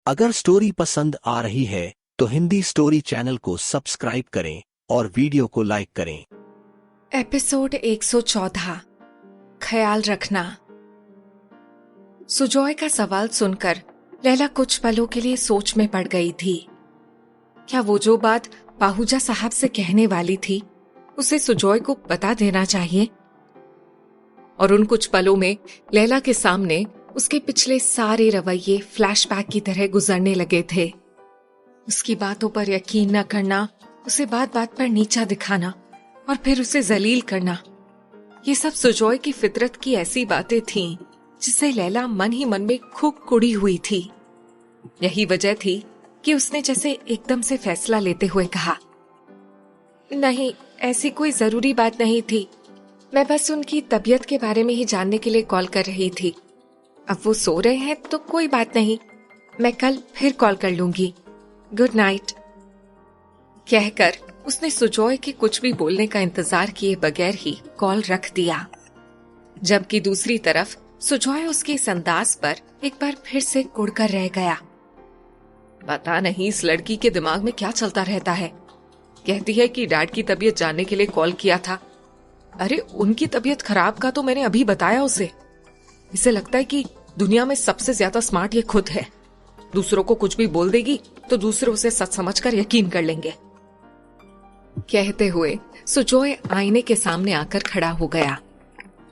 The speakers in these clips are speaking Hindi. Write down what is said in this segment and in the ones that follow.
अगर स्टोरी पसंद आ रही है तो हिंदी स्टोरी चैनल को सब्सक्राइब करें और वीडियो को लाइक करें। एपिसोड 114 ख्याल रखना। सुजॉय का सवाल सुनकर लैला कुछ पलों के लिए सोच में पड़ गई थी। क्या वो जो बात पाहूजा साहब से कहने वाली थी उसे सुजॉय को बता देना चाहिए? और उन कुछ पलों में लैला के सामने उसके पिछले सारे रवैये फ्लैशबैक की तरह गुजरने लगे थे। उसकी बातों पर यकीन न करना, उसे बात बात पर नीचा दिखाना और फिर उसे जलील करना, ये सब सुजॉय की फितरत की ऐसी बातें थीं जिससे लैला मन ही मन में खूब कुड़ी हुई थी। यही वजह थी कि उसने जैसे एकदम से फैसला लेते हुए कहा, नहीं, ऐसी कोई जरूरी बात नहीं थी। मैं बस उनकी तबीयत के बारे में ही जानने के लिए कॉल कर रही थी। अब वो सो रहे हैं तो कोई बात नहीं, मैं कल फिर कॉल कर लूंगी। Good night. कहकर उसने सुजॉय के कुछ भी बोलने का इंतजार किए बगैर ही कॉल रख दिया। जबकि दूसरी तरफ सुजॉय उसके इस अंदाज पर एक बार फिर से कुड़कर रह गया। पता नहीं इस लड़की के दिमाग में क्या चलता रहता है। कहती है कि डैड की तबीयत जानने के लिए कॉल किया था। अरे उनकी तबीयत खराब का तो मैंने अभी बताया उसे। इसे लगता है कि दुनिया में सबसे ज्यादा स्मार्ट ये खुद है। दूसरों को कुछ भी बोल देगी तो दूसरे उसे सच समझकर यकीन कर लेंगे। कहते हुए सुजॉय आईने के सामने आकर खड़ा हो गया।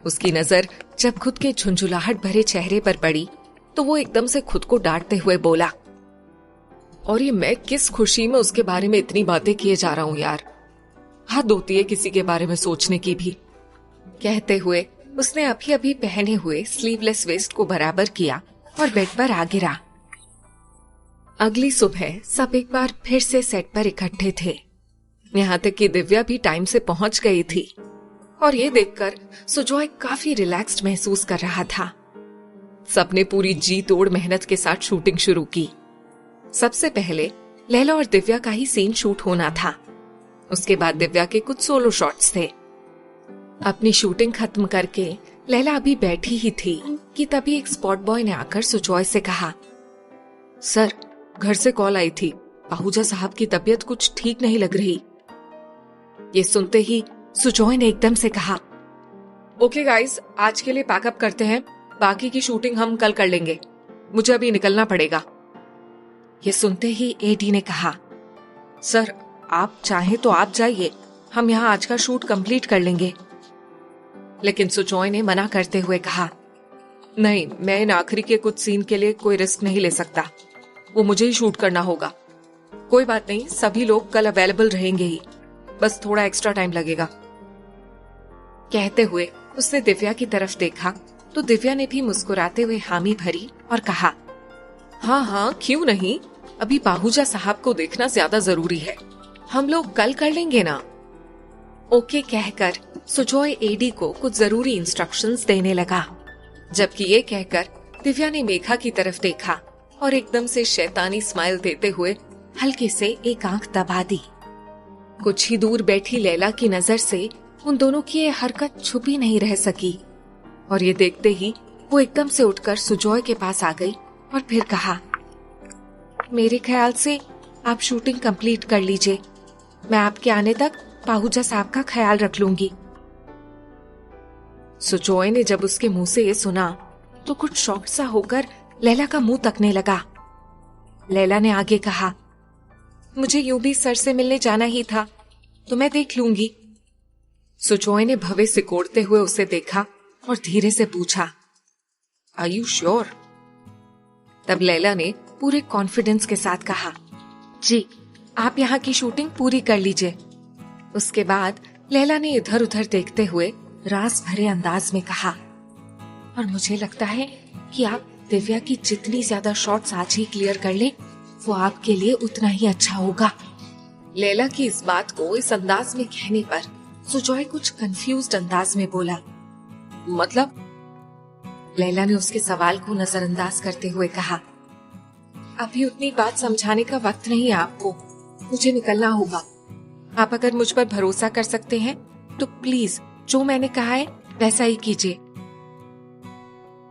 उसकी नजर जब खुद के झुंझुलाहट भरे चेहरे पर पड़ी तो वो एकदम से खुद को डांटते हुए बोला, और ये मैं किस खुशी में उसके बारे में इतनी बातें किए जा रहा हूं यार। हद होती है किसी के बारे में सोचने की भी। कहते हुए उसने अभी अभी पहने हुए स्लीवलेस वेस्ट को बराबर किया और बेड पर आ गिरा। अगली सुबह सब एक बार फिर से सेट पर इकट्ठे थे। यहाँ तक कि दिव्या भी टाइम से पहुंच गई थी और ये देखकर सुजॉय काफी रिलैक्स्ड महसूस कर रहा था। सबने पूरी जी तोड़ मेहनत के साथ शूटिंग शुरू की। सबसे पहले लैला और दिव्या का ही सीन शूट होना था। उसके बाद दिव्या के कुछ सोलो शॉट्स थे। अपनी शूटिंग खत्म करके लैला अभी बैठी ही थी कि तभी एक स्पॉट बॉय ने आकर सुजॉय से कहा, सर, घर से कॉल आई थी। पाहूजा साहब की तबीयत कुछ ठीक नहीं लग रही। ये सुनते ही सुजॉय ने एकदम से कहा, ओके गाइस, आज के लिए पैकअप करते हैं। बाकी की शूटिंग हम कल कर लेंगे। मुझे अभी निकलना पड़ेगा। ये सुनते ही एडी ने कहा, सर, आप चाहें तो आप जाइए, हम यहाँ आज का शूट कंप्लीट कर लेंगे। लेकिन सुजॉय ने मना करते हुए कहा, नहीं, मैं इन आखिरी के कुछ सीन के लिए कोई रिस्क नहीं ले सकता। वो मुझे ही शूट करना होगा। कोई बात नहीं, सभी लोग कल अवेलेबल रहेंगे ही, बस थोड़ा एक्स्ट्रा टाइम लगेगा। कहते हुए उसने दिव्या की तरफ देखा तो दिव्या ने भी मुस्कुराते हुए हामी भरी और कहा, हाँ हाँ, क्यों नहीं, अभी पाहूजा साहब को देखना ज्यादा जरूरी है। हम लोग कल कर लेंगे ना। ओके कहकर सुजॉय एडी को कुछ जरूरी इंस्ट्रक्शंस देने लगा। जबकि ये कहकर दिव्या ने मेघा की तरफ देखा और एकदम से शैतानी स्माइल देते हुए हल्के से एक आंख दबा दी। कुछ ही दूर बैठी लैला की नजर से उन दोनों की ये हरकत छुपी नहीं रह सकी और ये देखते ही वो एकदम से उठकर सुजॉय के पास आ गई और फिर कहा, मेरे ख्याल से आप शूटिंग कंप्लीट कर लीजिए। मैं आपके आने तक पाहूजा साहब का ख्याल रख लूंगी। सुजॉय ने जब उसके मुंह से ये सुना तो कुछ शॉक सा होकर लैला का मुंह तकने लगा। लैला ने आगे कहा, मुझे यूं भी सर से मिलने जाना ही था, तो मैं देख लूंगी। सुजॉय ने भवे सिकोड़ते हुए उसे देखा और धीरे से पूछा, आर यू श्योर? तब लैला ने पूरे कॉन्फिडेंस के साथ कहा, जी, आप यहाँ की शूटिंग पूरी कर लीजिए। उसके बाद लैला ने इधर उधर देखते हुए रास भरे अंदाज में कहा, और मुझे लगता है कि आप दिव्या की जितनी ज्यादा शॉट्स आज ही क्लियर कर लें, वो आपके लिए उतना ही अच्छा होगा। लैला की इस बात को इस अंदाज में कहने पर सुजॉय कुछ कंफ्यूज्ड अंदाज में बोला, मतलब? लैला ने उसके सवाल को नजरअंदाज करते हुए कहा, अभी उतनी बात समझाने का वक्त नहीं है आपको, मुझे निकलना होगा। आप अगर मुझ पर भरोसा कर सकते हैं तो प्लीज जो मैंने कहा है वैसा ही कीजिए।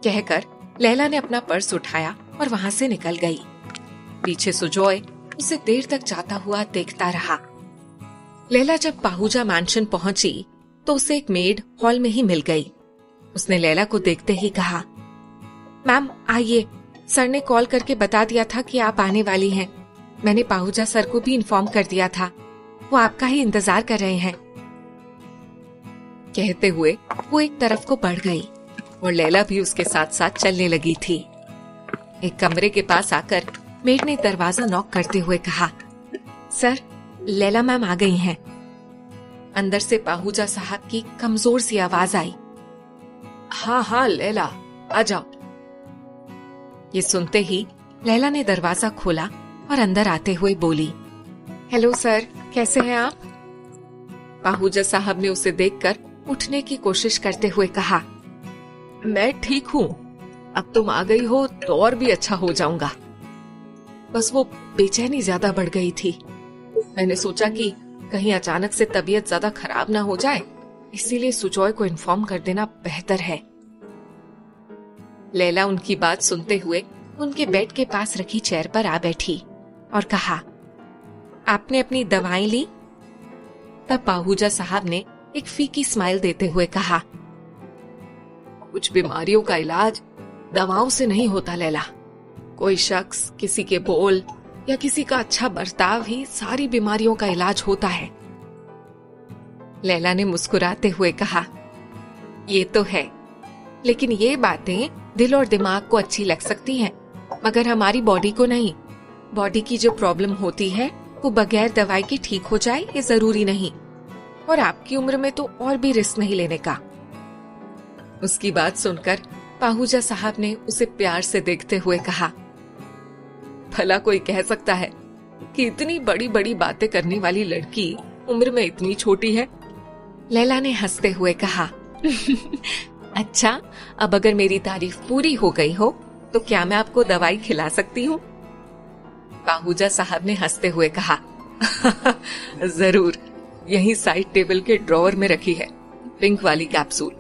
कहकर लैला ने अपना पर्स उठाया और वहां से निकल गई। पीछे सुजॉय उसे देर तक जाता हुआ देखता रहा। लैला जब पाहुजा मैंशन पहुंची तो उसे एक मेड हॉल में ही मिल गई। उसने लैला को देखते ही कहा, मैम आइए, सर ने कॉल करके बता दिया था कि आप आने वाली हैं। मैंने पाहुजा सर को भी इन्फॉर्म कर दिया था, वो आपका ही इंतजार कर रहे हैं। कहते हुए वो एक तरफ को बढ़ गई और लैला भी उसके साथ साथ चलने लगी थी। एक कमरे के पास आकर मेड ने दरवाजा नॉक करते हुए कहा, सर लैला मैम आ गई हैं। अंदर से पाहुजा साहब की कमजोर सी आवाज आई, हाँ हाँ लैला आ जाओ। ये सुनते ही लैला ने दरवाजा खोला और अंदर आते हुए बोली, हेलो सर, कैसे हैं आप? पाहुजा साहब ने उसे देखकर उठने की कोशिश करते हुए कहा, मैं ठीक हूँ, अब तुम आ गई हो तो और भी अच्छा हो जाऊंगा। बस वो बेचैनी ज्यादा बढ़ गई थी। मैंने सोचा कि कहीं अचानक से तबीयत ज्यादा खराब ना हो जाए, इसीलिए सुजॉय को इन्फॉर्म कर देना बेहतर है। लैला उनकी बात सुनते हुए उनके बेड के पास रखी चेयर पर आ बैठी और कहा, आपने अपनी दवाएं ली? तब पाहुजा साहब ने एक फीकी स्माइल देते हुए कहा, कुछ बीमारियों का इलाज दवाओं से नहीं होता लैला। कोई शख्स, किसी के बोल या किसी का अच्छा बर्ताव ही सारी बीमारियों का इलाज होता है। लैला ने मुस्कुराते हुए कहा, ये तो है, लेकिन ये बातें दिल और दिमाग को अच्छी लग सकती हैं, मगर हमारी बॉडी को नहीं। बॉडी की जो प्रॉब्लम होती है वो बगैर दवाई के ठीक हो जाए ये जरूरी नहीं, और आपकी उम्र में तो और भी रिस्क नहीं लेने का। उसकी बात सुनकर पाहुजा साहब ने उसे प्यार से देखते हुए कहा, भला कोई कह सकता है कि इतनी बड़ी बड़ी बातें करने वाली लड़की उम्र में इतनी छोटी है? लैला ने हंसते हुए कहा, अच्छा, अब अगर मेरी तारीफ पूरी हो गई हो तो क्या मैं आपको दवाई खिला सकती हूँ? पाहुजा साहब ने हंसते हुए कहा, जरूर, यही साइड टेबल के ड्रॉवर में रखी है, पिंक वाली कैप्सूल।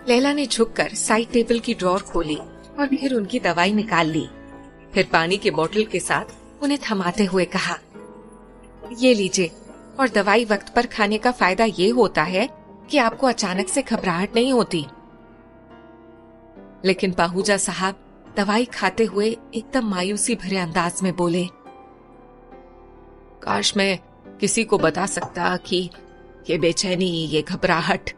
लैला ने झुककर साइड टेबल की ड्रॉवर खोली और फिर उनकी दवाई निकाल ली। फिर पानी के बोतल के साथ उन्हें थमाते हुए कहा, ये लीजिए, और दवाई वक्त पर खाने का फायदा ये होता है कि आपको अचानक से घबराहट नहीं होती। लेकिन पाहुजा साहब दवाई खाते हुए एकदम मायूसी भरे अंदाज में बोले, काश मैं किसी को बता सकता कि ये बेचैनी, ये घबराहट।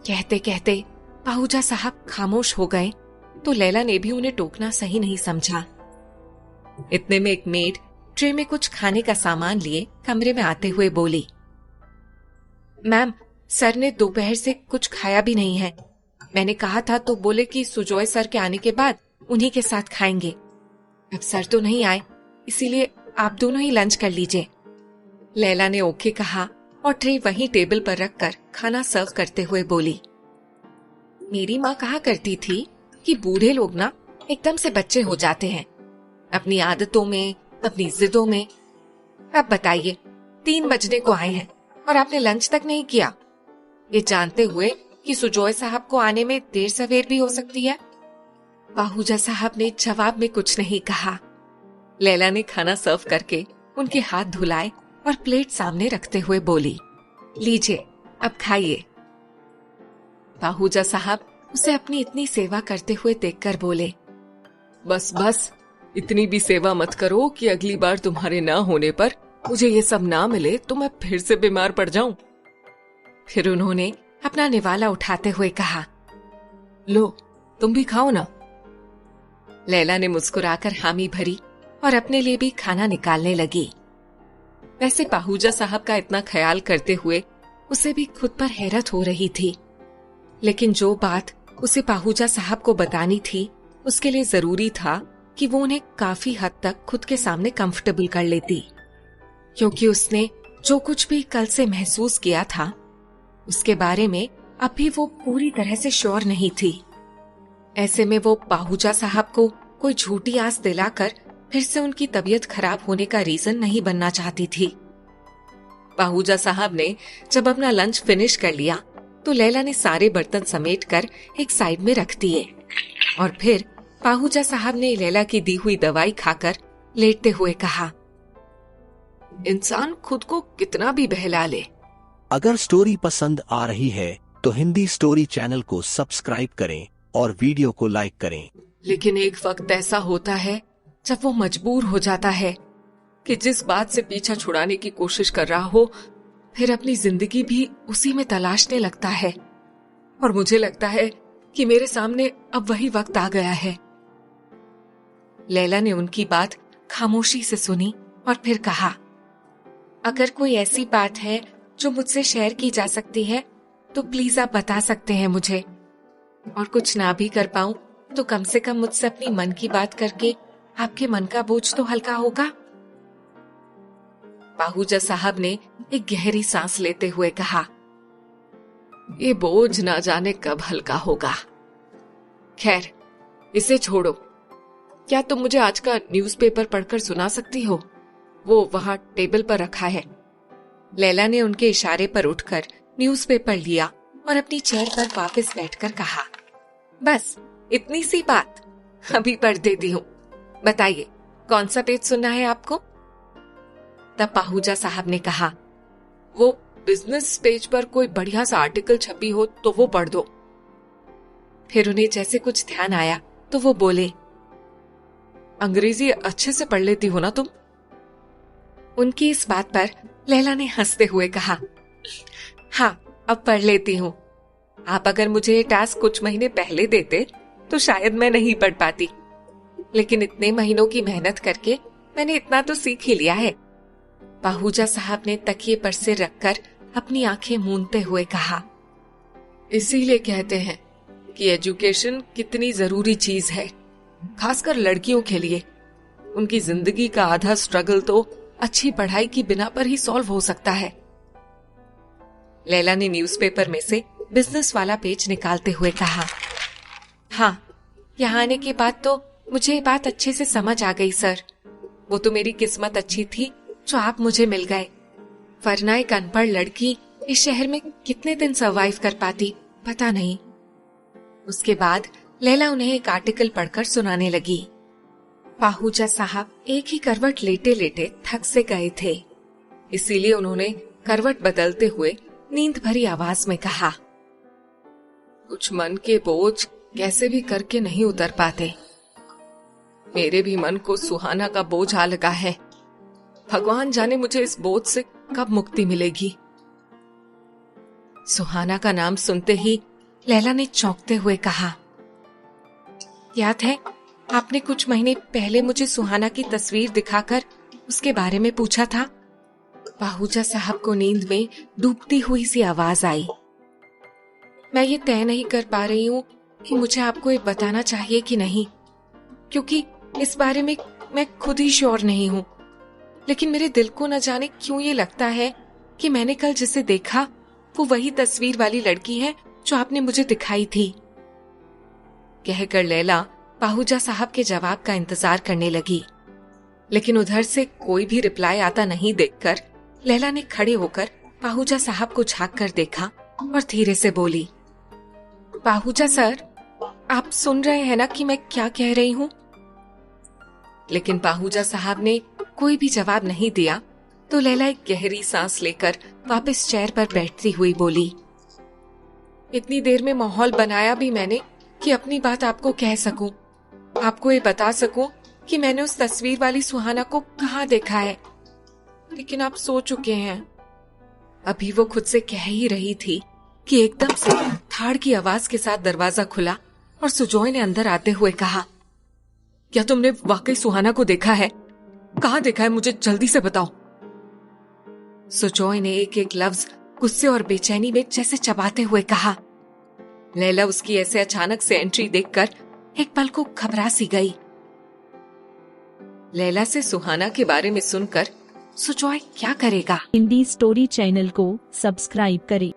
कहते कहते पाहुजा साहब खामोश हो गए तो लैला ने भी उन्हें टोकना सही नहीं समझा। इतने में एक मेड ट्रे में कुछ खाने का सामान लिए कमरे में आते हुए बोली, मैम, सर ने दोपहर से कुछ खाया भी नहीं है। मैंने कहा था तो बोले कि सुजॉय सर के आने के बाद उन्हीं के साथ खाएंगे। अब सर तो नहीं आए, इसीलिए आप दोनों ही लंच कर लीजिए। लैला ने ओके कहा और ट्रे वहीं टेबल पर रखकर खाना सर्व करते हुए बोली, मेरी माँ कहा करती थी कि बूढ़े लोग ना एकदम से बच्चे हो जाते हैं, अपनी आदतों में, अपनी जिदों में। अब बताइए, 3 बजने को आए हैं और आपने लंच तक नहीं किया, ये जानते हुए कि सुजॉय साहब को आने में देर सवेर भी हो सकती है। पाहुजा साहब ने जवाब में कुछ नहीं कहा। लैला ने खाना सर्व करके उनके हाथ धुलाए और प्लेट सामने रखते हुए बोली, लीजिए, अब खाइए। पाहुजा साहब उसे अपनी इतनी सेवा करते हुए देखकर बोले, बस बस, इतनी भी सेवा मत करो कि अगली बार तुम्हारे ना होने पर मुझे ये सब ना मिले तो मैं फिर से बीमार पड़ जाऊं। फिर उन्होंने अपना निवाला उठाते हुए कहा, लो, तुम भी खाओ ना। लैला ने मुस्कुराकर हामी भरी और अपने लिए भी खाना निकालने लगी। वैसे पाहुजा साहब का इतना ख्याल करते हुए उसे भी खुद पर हैरत हो रही थी, लेकिन जो बात उसे पाहुजा साहब को बतानी थी उसके लिए जरूरी था कि वो उन्हें काफी हद तक खुद के सामने कंफर्टेबल कर लेती, क्योंकि उसने जो कुछ भी कल से महसूस किया था उसके बारे में अब भी वो पूरी तरह से श्योर नहीं थी। ऐसे में वो पाहुजा साहब को कोई झूठी आस दिलाकर फिर से उनकी तबीयत खराब होने का रीजन नहीं बनना चाहती थी। पाहुजा साहब ने जब अपना लंच फिनिश कर लिया तो लैला ने सारे बर्तन समेटकर एक साइड में रख दिए और फिर पाहूजा साहब ने लैला की दी हुई दवाई खाकर लेटते हुए कहा, इंसान खुद को कितना भी बहला ले। अगर स्टोरी पसंद आ रही है तो हिंदी स्टोरी चैनल को सब्सक्राइब करें और वीडियो को लाइक करें। लेकिन एक वक्त ऐसा होता है जब वो मजबूर हो जाता है कि जिस बात से पीछा छुड़ाने की कोशिश कर रहा हो, फिर अपनी जिंदगी भी उसी में तलाशने लगता है। और मुझे लगता है कि मेरे सामने अब वही वक्त आ गया है। लैला ने उनकी बात खामोशी से सुनी और फिर कहा, अगर कोई ऐसी बात है जो मुझसे शेयर की जा सकती है तो प्लीज आप बता सकते हैं मुझे। और कुछ ना भी कर पाऊं तो कम से कम मुझसे अपनी मन की बात करके आपके मन का बोझ तो हल्का होगा। पाहूजा साहब ने एक गहरी सांस लेते हुए कहा, ये बोझ ना जाने कब हल्का होगा। खैर, इसे छोड़ो। क्या तुम मुझे आज का न्यूज़पेपर पढ़कर सुना सकती हो? वो वहां टेबल पर रखा है। लैला ने उनके इशारे पर उठकर न्यूज़पेपर लिया और अपनी चेयर पर वापस बैठकर कहा, बस इतनी सी बात, अभी पढ़ देती हूँ। बताइए, कौन सा पेज सुनना है आपको? तब पाहूजा साहब ने कहा, वो बिजनेस पेज पर कोई बढ़िया सा आर्टिकल छपी हो तो वो पढ़ दो। फिर उन्हें जैसे कुछ ध्यान आया तो वो बोले, अंग्रेजी अच्छे से पढ़ लेती हो ना तुम? उनकी इस बात पर लैला ने हंसते हुए कहा, हाँ, अब पढ़ लेती हूँ। आप अगर मुझे ये टास्क कुछ महीने पहले देते तो शायद मैं नहीं पढ़ पाती, लेकिन इतने महीनों की मेहनत करके मैंने इतना तो सीख ही लिया है। पाहूजा साहब ने तकिए पर सिर रखकर अपनी आंखें मूंदते हुए कहा, इसीलिए कहते हैं कि एजुकेशन कितनी जरूरी चीज है, खासकर लड़कियों के लिए। उनकी जिंदगी का आधा स्ट्रगल तो अच्छी पढ़ाई की बिना पर ही सॉल्व हो सकता है। लैला ने न्यूज़पेपर में से बिजनेस वाला पेज निकालते हुए कहा, हाँ, यहाँ आने के बाद तो मुझे ये बात अच्छे से समझ आ गई सर। वो तो मेरी किस्मत अच्छी थी जो आप मुझे मिल गए, वरना एक अनपढ़ लड़की इस शहर में कितने दिन सर्वाइव कर पाती पता नहीं। उसके बाद लैला उन्हें एक आर्टिकल पढ़कर सुनाने लगी। पाहूजा साहब एक ही करवट लेटे लेटे थक से गए थे, इसीलिए उन्होंने करवट बदलते हुए नींद भरी आवाज में कहा, कुछ मन के बोझ कैसे भी करके नहीं उतर पाते। मेरे भी मन को सुहाना का बोझ आ लगा है। भगवान जाने मुझे इस बोझ से कब मुक्ति मिलेगी। सुहाना का नाम सुनते ही लैला ने चौंकते हुए कहा, याद है आपने कुछ महीने पहले मुझे सुहाना की तस्वीर दिखाकर उसके बारे में पूछा था? पाहूजा साहब को नींद में डूबती हुई सी आवाज आई। मैं ये तय नहीं कर पा रही हूँ कि मुझे आपको ये बताना चाहिए कि नहीं, क्योंकि इस बारे में मैं खुद ही श्योर नहीं हूँ। लेकिन मेरे दिल को न जाने क्यों ये लगता है कि मैंने कल जिसे देखा वो वही तस्वीर वाली लड़की है जो आपने मुझे दिखाई थी। कहकर लैला पाहूजा साहब के जवाब का इंतजार करने लगी, लेकिन उधर से कोई भी रिप्लाई आता नहीं देखकर लैला ने खड़े होकर पाहूजा साहब को झांक कर देखा और धीरे से बोली, पाहूजा सर, आप सुन रहे हैं ना कि मैं क्या कह रही हूँ? लेकिन पाहूजा साहब ने कोई भी जवाब नहीं दिया तो लैला एक गहरी सांस लेकर वापस चेयर पर बैठती हुई बोली, इतनी देर में माहौल बनाया भी मैंने कि अपनी बात आपको कह सकूं, आपको ये बता सकूं कि मैंने उस तस्वीर वाली सुहाना को कहाँ देखा है, लेकिन आप सो चुके हैं। अभी वो खुद से कह ही रही थी कि एकदम से थाड़ की आवाज के साथ दरवाजा खुला और सुजॉय ने अंदर आते हुए कहा, क्या तुमने वाकई सुहाना को देखा है? कहाँ देखा है, मुझे जल्दी से बताओ। सुजॉय ने एक एक लफ्ज गुस्से और बेचैनी में जैसे चबाते हुए कहा। लैला उसकी ऐसे अचानक से एंट्री देखकर एक पल को घबरा सी गई। लैला से सुहाना के बारे में सुनकर सुजॉय क्या करेगा? हिंदी स्टोरी चैनल को सब्सक्राइब करें।